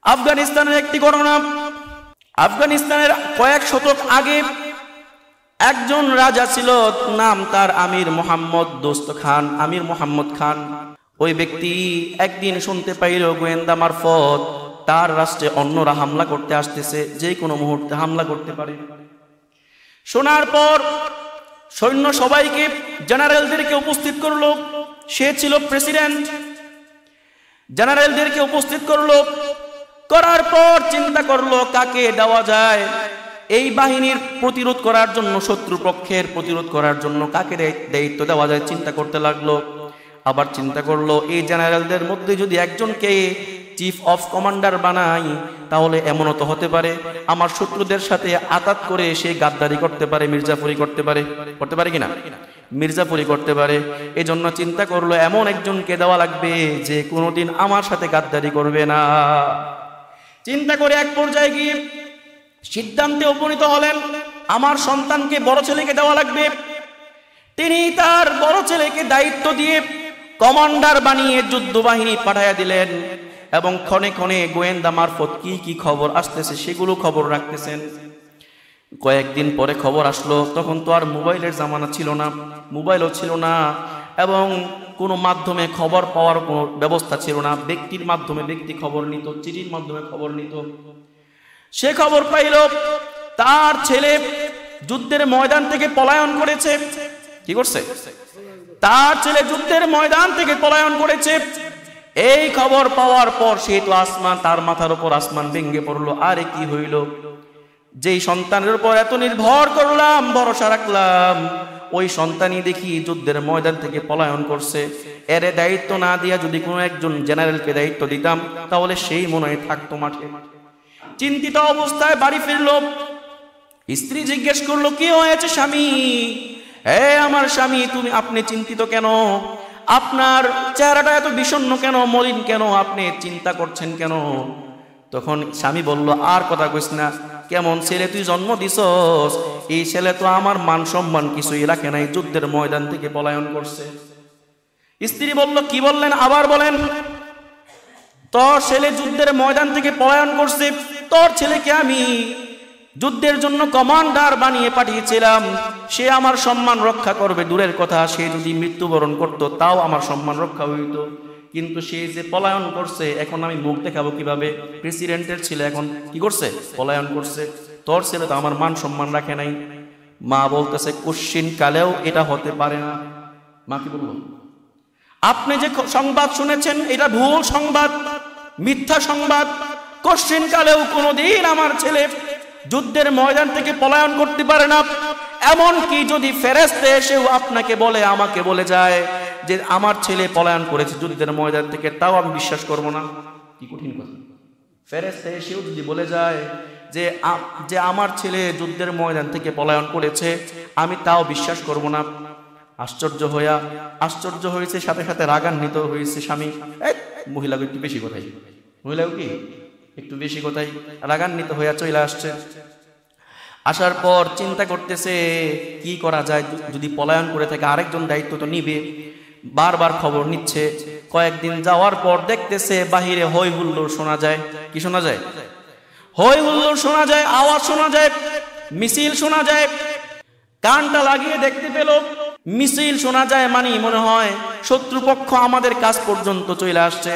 আফগানিস্তানের একটি ঘটনা। আফগানিস্তানের কয়েক শতক আগে একজন রাজা ছিল, নাম তার আমির মোহাম্মদ খান। ওই ব্যক্তি একদিন শুনতে পাইল গোয়েন্দা মারফত তার রাষ্ট্রে অন্যরা হামলা করতে আসতেছে, যে কোনো মুহূর্তে হামলা করতে পারে। শোনার পর সৈন্য সবাইকে, জেনারেলদেরকে উপস্থিত করলো। সে ছিল প্রেসিডেন্ট। জেনারেলদেরকে উপস্থিত করলো, করার পর চিন্তা করলো কাকে দেওয়া যায় এই বাহিনীর প্রতিরোধ করার জন্য, শত্রুপক্ষের প্রতিরোধ করার জন্য কাকে দায়িত্ব দেওয়া যায় চিন্তা করতে লাগলো। আবার চিন্তা করলো এই জেনারেলদের মধ্যে যদি একজনকে চিফ অফ কমান্ডার বানাই, তাহলে এমনও তো হতে পারে আমার শত্রুদের সাথে আঘাত করে সে গাদ্দারি করতে পারে, মির্জাফরি করতে পারে কিনা, মির্জাফরি করতে পারে। এজন্য চিন্তা করলো এমন একজনকে দেওয়া লাগবে যে কোনোদিন আমার সাথে গাদ্দারি করবে না। চিন্তা করে এক পর্যায়ে গিয়ে সিদ্ধান্তে উপনীত হলেন আমার সন্তানকে, বড় ছেলেকে দেওয়া লাগবে। তিনি তার বড় ছেলেকে দায়িত্ব দিয়ে কমান্ডার বানিয়ে যুদ্ধ বাহিনী পাঠাইয়া দিলেন এবং ক্ষণে ক্ষণে গোয়েন্দা মারফত কি কি খবর আসতেছে সেগুলো খবর রাখতেছেন। কয়েকদিন পরে খবর আসলো, তখন তো আর মোবাইলের জামানা ছিল না, মোবাইলও ছিল না এবং কোনো মাধ্যমে খবর পাওয়ার কোনো ব্যবস্থা ছিল না। ব্যক্তির মাধ্যমে ব্যক্তি খবর নিত, চিঠির মাধ্যমে খবর নিত। সে খবর পাইল তার ছেলে যুদ্ধের ময়দান থেকে পলায়ন করেছে। কি করছে? তার ছেলে যুদ্ধের ময়দান থেকে পলায়ন করেছে। এই খবর পাওয়ার পর সে তো আসমান, তার মাথার উপর আসমান ভেঙে পড়লো। আরে কি হইল? যেই সন্তানের উপর এত নির্ভর করলাম, ভরসা রাখলাম, ওই সন্তানই দেখি যুদ্ধের ময়দান থেকে পলায়ন করছে। এর দায়িত্ব না দিয়া যদি কোনো একজন জেনারেলকে দায়িত্ব দিতাম, তাহলে সেই মনে হয় থাকতো মাঠে। চিন্তিত অবস্থায় বাড়ি ফিরল। স্ত্রী জিজ্ঞেস করলো, কি হয়েছে স্বামী? আমার স্বামী, আপনি চিন্তিত কেন? আপনার চেহারাটা এত বিষণ্ণ কেন, মলিন কেন? আপনি চিন্তা করছেন কেন? তখন স্বামী বলল, আর কথা কইস না, কেমন ছেলে তুই জন্ম দিছস, এই ছেলে তো আমার মান সম্মান কিছুই রাখে নাই, যুদ্ধের ময়দান থেকে পলায়ন করছে। স্ত্রী বলল, কি বললেন? আবার বলেন। তোর ছেলে যুদ্ধের ময়দান থেকে পলায়ন করছে। তোর ছেলেকে আমি যুদ্ধের জন্য কমান্ডার বানিয়ে পাঠিয়েছিলাম, সে আমার সম্মান রক্ষা করবে দূরের কথা, সে যদি মৃত্যুবরণ করতো তাও আমার সম্মান রক্ষা হইত। কিন্তু সে যে পলায়ন করছে, এখন আমি মুখ দেখাবো কিভাবে? প্রেসিডেন্টের ছেলে এখন কি করছে? পলায়ন করছে। তোর ছেলে তো আমার মান সম্মান রাখে নাই। মা বলতেছে, কোশ্চিন কালেও এটা হতে পারে না। মা কি বলল? আপনি যে সংবাদ শুনেছেন এটা ভুল সংবাদ, মিথ্যা সংবাদ। কোশ্চিন কালেও কোনোদিন আমার ছেলে যুদ্ধের ময়দান থেকে পলায়ন করতে পারে না। এমনকি যদি ফেরেশতা এসেও আপনাকে বলে, আমাকে বলে যায় যে আমার ছেলে পলায়ন করেছে যুদ্ধের ময়দান থেকে, তাও আমি বিশ্বাস করব না। কি কঠিন কথা! ফেরেশতা এসেও যদি বলে যায় যে আমার ছেলে যুদ্ধের ময়দান থেকে পলায়ন করেছে, আমি তাও বিশ্বাস করব না। আশ্চর্য হয়েছে, সাথে সাথে রাগান্বিত হয়েছে স্বামী। মহিলাকে একটু বেশি কথাই, মহিলাও কি একটু বেশি কথাই রাগান্বিত হইয়া চলে আসছে। আসার পর চিন্তা করতেছে কি করা যায়, যদি পলায়ন করে থাকে আরেকজন দায়িত্ব তো নিবে। বারবার খবর নিচ্ছে। কয়েকদিন যাওয়ার পর দেখতেছে বাহিরে হই হুল্লোড় শোনা যায়। কি শোনা যায়? হই হুল্লোড় শোনা যায়, আওয়াজ শোনা যায়, মিছিল শোনা যায়। কানটা লাগিয়ে দেখতে পেল মিছিল শোনা যায়, মানে মনে হয় শত্রুপক্ষ আমাদের কাছ পর্যন্ত চলে আসছে,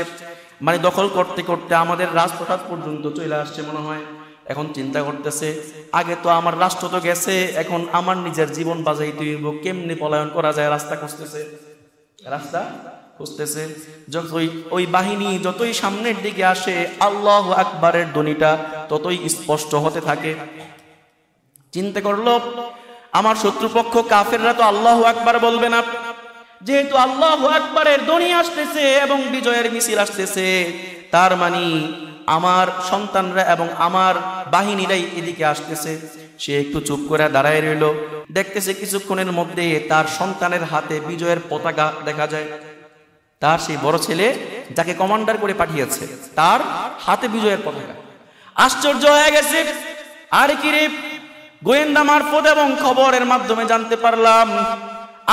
মানে দখল করতে করতে আমাদের রাজপ্রাসাদ পর্যন্ত চলে আসছে মনে হয়। এখন চিন্তা করতেছে, আগে তো আমার রাষ্ট্র তো গেছে, এখন আমার নিজের জীবন বাঁচাইতে হইব, কেমনে পলায়ন করা যায়? রাস্তা খুঁজতেছে। যতই ওই বাহিনী যতই সামনের দিকে আসে, আল্লাহু আকবারের ধ্বনিটা ততই স্পষ্ট হতে থাকে। চিন্তা করলো, আমার শত্রুপক্ষ কাফেররা তো আল্লাহু আকবার বলবে না, যেহেতু আল্লাহু আকবারের ধ্বনি আসতেছে এবং বিজয়ের মিছিল আসতেছে, তার মানে আমার সন্তানরা এবং আমার বাহিনীরাই এদিকে আসতেছে। সে একটু চুপ করে দাঁড়ায় রইল। দেখতেছে কিছুক্ষণের মধ্যে তার সন্তানের হাতে বিজয়ের পতাকা দেখা যায়। তার সেই বড় ছেলে যাকে কমান্ডার করে পাঠিয়েছে, তার হাতে বিজয়ের পতাকা। আশ্চর্য হয়ে গেছে, আরে কি রে, গোয়েন্দা মারফত এবং খবরের মাধ্যমে জানতে পারলাম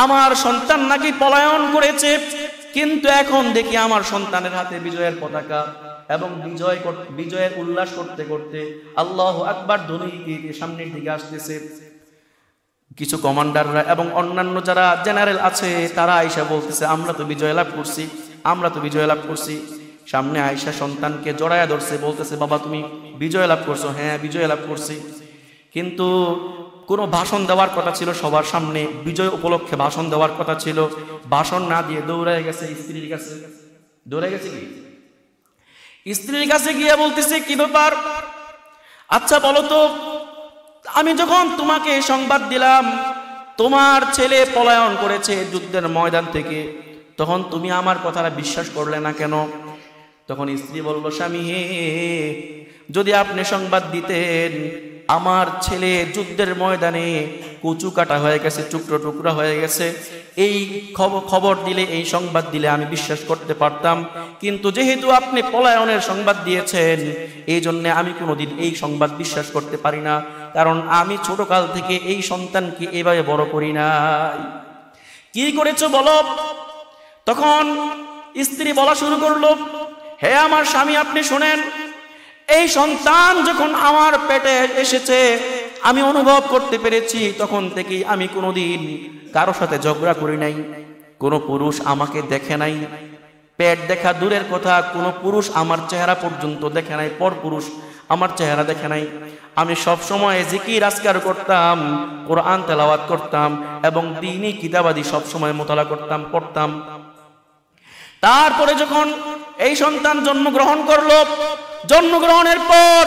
আমার সন্তান নাকি পলায়ন করেছে, কিন্তু এখন দেখি আমার সন্তানের হাতে বিজয়ের পতাকা এবং বিজয়ের উল্লাস করতে করতে আল্লাহু আকবার ধ্বনি দিয়ে সামনের দিকে আসতেছে। কিছু কমান্ডাররা এবং অন্যান্য যারা জেনারেল আছে তারা আয়েশা বলতেছে, আমরা তো বিজয় লাভ করছি, আমরা তো বিজয় লাভ করছি। সামনে আয়েশা সন্তানকে জড়ায়া ধরছে, বলতেছে, বাবা তুমি বিজয় লাভ করছো? হ্যাঁ, বিজয় লাভ করছি। কিন্তু কোনো ভাষণ দেওয়ার কথা ছিল সবার সামনে, বিজয় উপলক্ষে ভাষণ দেওয়ার কথা ছিল, ভাষণ না দিয়ে দৌড়ায় গেছে স্ত্রীর কাছে। দৌড়ে গেছে কি স্ত্রীর কাছে গিয়ে বলতেছে, কি ব্যাপার, আচ্ছা বলো তো, আমি যখন তোমাকে সংবাদ দিলাম তোমার ছেলে পলায়ন করেছে যুদ্ধের ময়দান থেকে, তখন তুমি আমার কথাটা বিশ্বাস করলে না কেন? তখন স্ত্রী বলল, স্বামী হে, যদি আপনি সংবাদ দিতেন আমার ছেলে যুদ্ধের ময়দানে কচু কাটা হয়ে গেছে, টুকরো টুকরা হয়ে গেছে, এই খবর দিলে, এই সংবাদ দিলে আমি বিশ্বাস করতে পারতাম। কিন্তু যেহেতু আপনি পলায়নের সংবাদ দিয়েছেন, এই জন্য আমি কোনোদিন এই সংবাদ বিশ্বাস করতে পারি না, কারণ আমি ছোটকাল থেকে এই সন্তানকে এভাবে বড় করি নাই। কি করেছো বলো? তখন স্ত্রী বলা শুরু করলো, হে আমার স্বামী, আপনি শুনেন, এই সন্তান যখন আমার পেটে এসেছে আমি অনুভব করতে পেরেছি, তখন থেকেই আমি কোনোদিন কারো সাথে ঝগড়া করি নাই, কোনো পুরুষ আমাকে দেখে নাই, পেট দেখা দূরের কথা, কোনো পুরুষ আমার চেহারা পর্যন্ত দেখে নাই, পর পুরুষ আমার চেহারা দেখে নাই। আমি সব সময় জিকির আজকার করতাম, কোরআন তেলাওয়াত করতাম এবং দ্বীনি কিতাবাদি সব সময় মোতালা করতাম, পড়তাম। তারপরে যখন এই সন্তান জন্মগ্রহণ করলো, জন্মগ্রহণের পর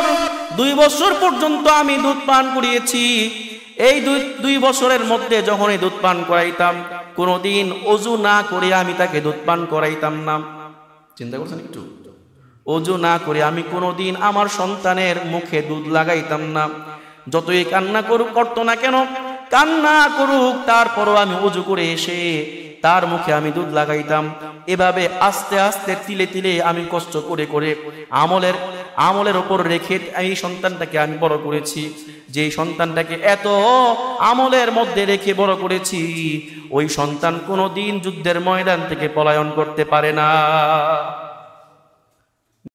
2 বছর পর্যন্ত আমি দুধ পান করিয়েছি। এই 2 বছরের মধ্যে যখন এই দুধ পান করাইতাম, কোনোদিন ওযু না করে আমি তাকে দুধ পান করাইতাম না। চিন্তা করছেন একটু? ওযু না করে আমি কোনোদিন আমার সন্তানের মুখে দুধ লাগাইতাম না। যতই কান্না করতো না কেন, কান্না করুক, তারপরও আমি ওযু করে এসে তার মুখে আমি দুধ লাগাইতাম। এভাবে আস্তে আস্তে তিলে তিলে আমি কষ্ট করে করে আমলের ওপর রেখে এই সন্তানটাকে আমি বড় করেছি। যে সন্তানটাকে এত আমলের মধ্যে রেখে বড় করেছি, ওই সন্তান কোনোদিন যুদ্ধের ময়দান থেকে পলায়ন করতে পারে না।